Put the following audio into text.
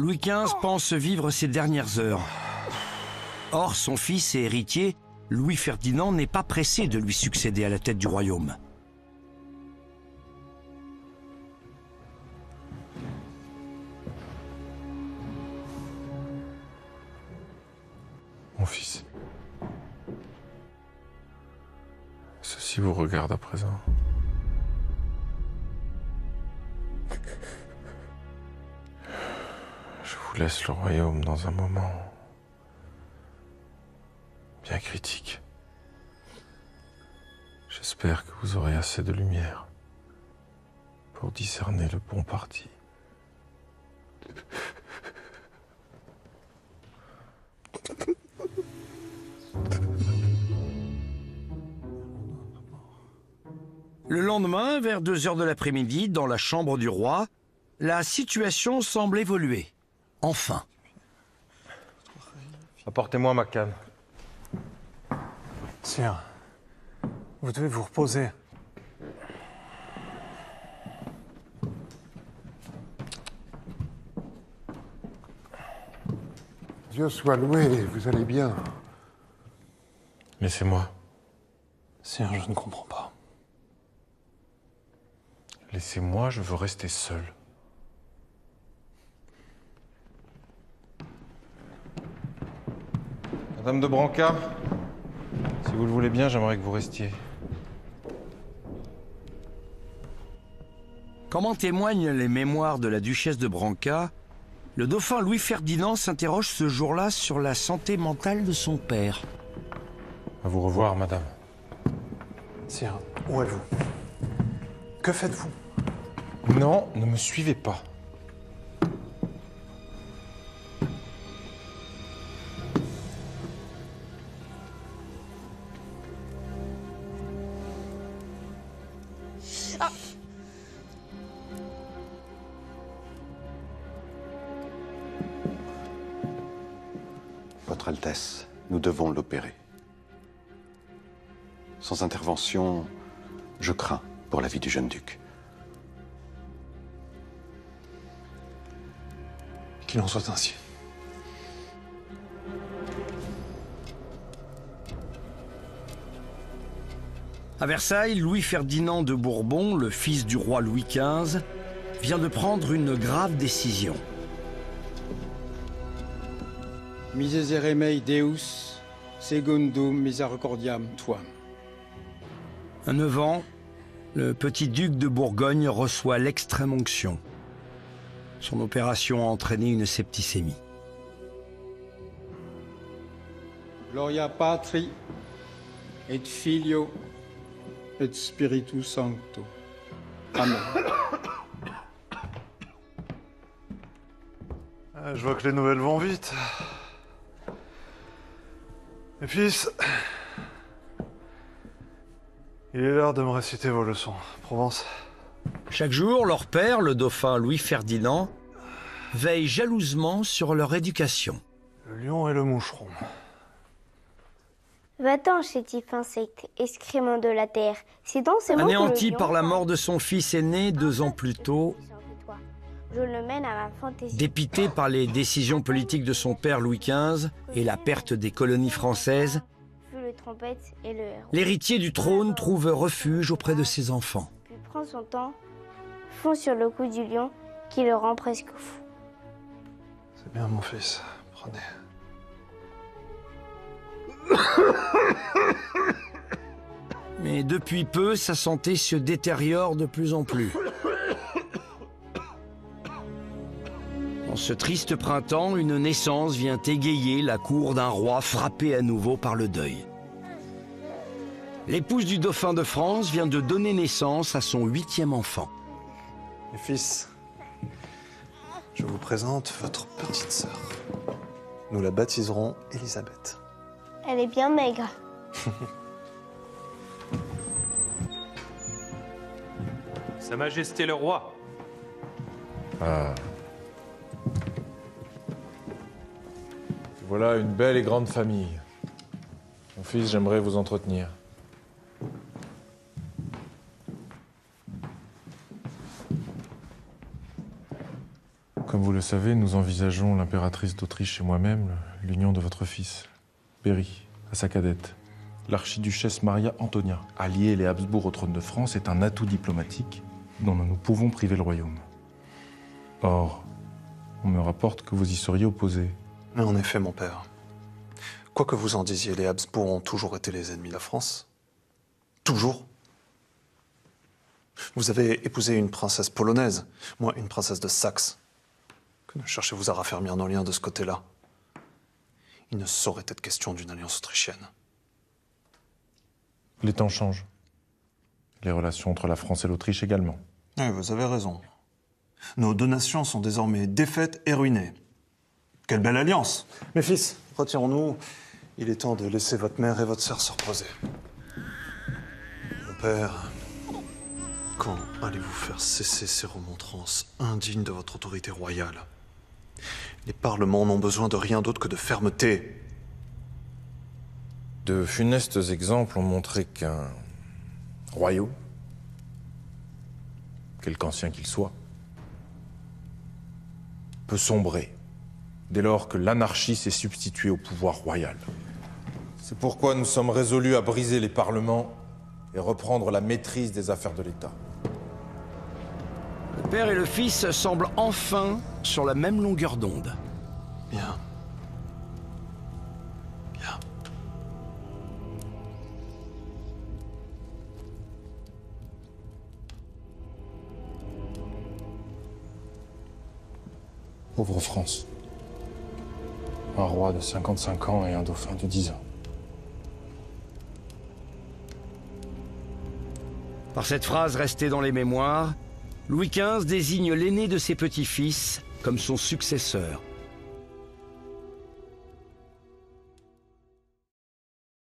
Louis XV pense vivre ses dernières heures. Or, son fils et héritier, Louis-Ferdinand, n'est pas pressé de lui succéder à la tête du royaume. Mon fils, ceci vous regarde à présent. Je vous laisse le royaume dans un moment bien critique. J'espère que vous aurez assez de lumière pour discerner le bon parti. Le lendemain, vers 2 heures de l'après-midi, dans la chambre du roi, la situation semble évoluer. Enfin. Apportez-moi ma canne. Sire, vous devez vous reposer. Dieu soit loué, vous allez bien. Laissez-moi. Sire, je ne comprends pas. Laissez-moi, je veux rester seul. Madame de Brancas, si vous le voulez bien, j'aimerais que vous restiez. Comme en témoignent les mémoires de la duchesse de Brancas, le dauphin Louis-Ferdinand s'interroge ce jour-là sur la santé mentale de son père. À vous revoir, madame. Sire, où êtes-vous? Que faites-vous? Non, ne me suivez pas. Votre Altesse, nous devons l'opérer. Sans intervention, je crains pour la vie du jeune duc. Qu'il en soit ainsi. À Versailles, Louis-Ferdinand de Bourbon, le fils du roi Louis XV, vient de prendre une grave décision. Miserere mei Deus, secundum misericordiam tuam. À 9 ans, le petit duc de Bourgogne reçoit l'extrême-onction. Son opération a entraîné une septicémie. Gloria Patri, et Filio, et Spiritus Sancto. Amen. Je vois que les nouvelles vont vite. Mes fils, il est l'heure de me réciter vos leçons. Provence. Chaque jour, leur père, le dauphin Louis-Ferdinand, veille jalousement sur leur éducation. Le lion et le moucheron. Va-t'en, chétif insecte, excrément de la terre. C'est dans ces mots que Anéanti le lion par la parle. mort de son fils aîné 2 ans plus tôt, Je le mène à ma fantaisie. dépité par les décisions politiques de son père Louis XV et la perte des colonies françaises, Fut le trompette et le héros. l'héritier du trône trouve refuge auprès de ses enfants. Puis prend son temps, fond sur le cou du lion, qui le rend presque fou. C'est bien, mon fils. Prenez. Mais depuis peu, sa santé se détériore de plus en plus. En ce triste printemps, une naissance vient égayer la cour d'un roi frappé à nouveau par le deuil. L'épouse du dauphin de France vient de donner naissance à son 8e enfant. Mes fils, je vous présente votre petite sœur. Nous la baptiserons Élisabeth. Elle est bien maigre. Sa Majesté le Roi. Ah. Voilà une belle et grande famille. Mon fils, j'aimerais vous entretenir. Comme vous le savez, nous envisageons, l'impératrice d'Autriche et moi-même, l'union de votre fils, Berry, à sa cadette. L'archiduchesse Maria Antonia, allier les Habsbourg au trône de France, est un atout diplomatique dont nous pouvons priver le royaume. Or, on me rapporte que vous y seriez opposé. Mais en effet, mon père, quoi que vous en disiez, les Habsbourg ont toujours été les ennemis de la France. Toujours. Vous avez épousé une princesse polonaise, moi une princesse de Saxe. Que ne cherchez-vous à raffermir nos liens de ce côté-là? Il ne saurait être question d'une alliance autrichienne. Les temps changent. Les relations entre la France et l'Autriche également. Oui, vous avez raison. Nos deux nations sont désormais défaites et ruinées. Quelle belle alliance! Mes fils, retirons-nous. Il est temps de laisser votre mère et votre sœur se reposer. Mon père, quand allez-vous faire cesser ces remontrances indignes de votre autorité royale? Les parlements n'ont besoin de rien d'autre que de fermeté. De funestes exemples ont montré qu'un royaume, quelque ancien qu'il soit, peut sombrer dès lors que l'anarchie s'est substituée au pouvoir royal. C'est pourquoi nous sommes résolus à briser les parlements et reprendre la maîtrise des affaires de l'État. Le père et le fils semblent enfin sur la même longueur d'onde. Bien. Bien. Pauvre France. Un roi de 55 ans et un dauphin de 10 ans. Par cette phrase restée dans les mémoires, Louis XV désigne l'aîné de ses petits-fils comme son successeur.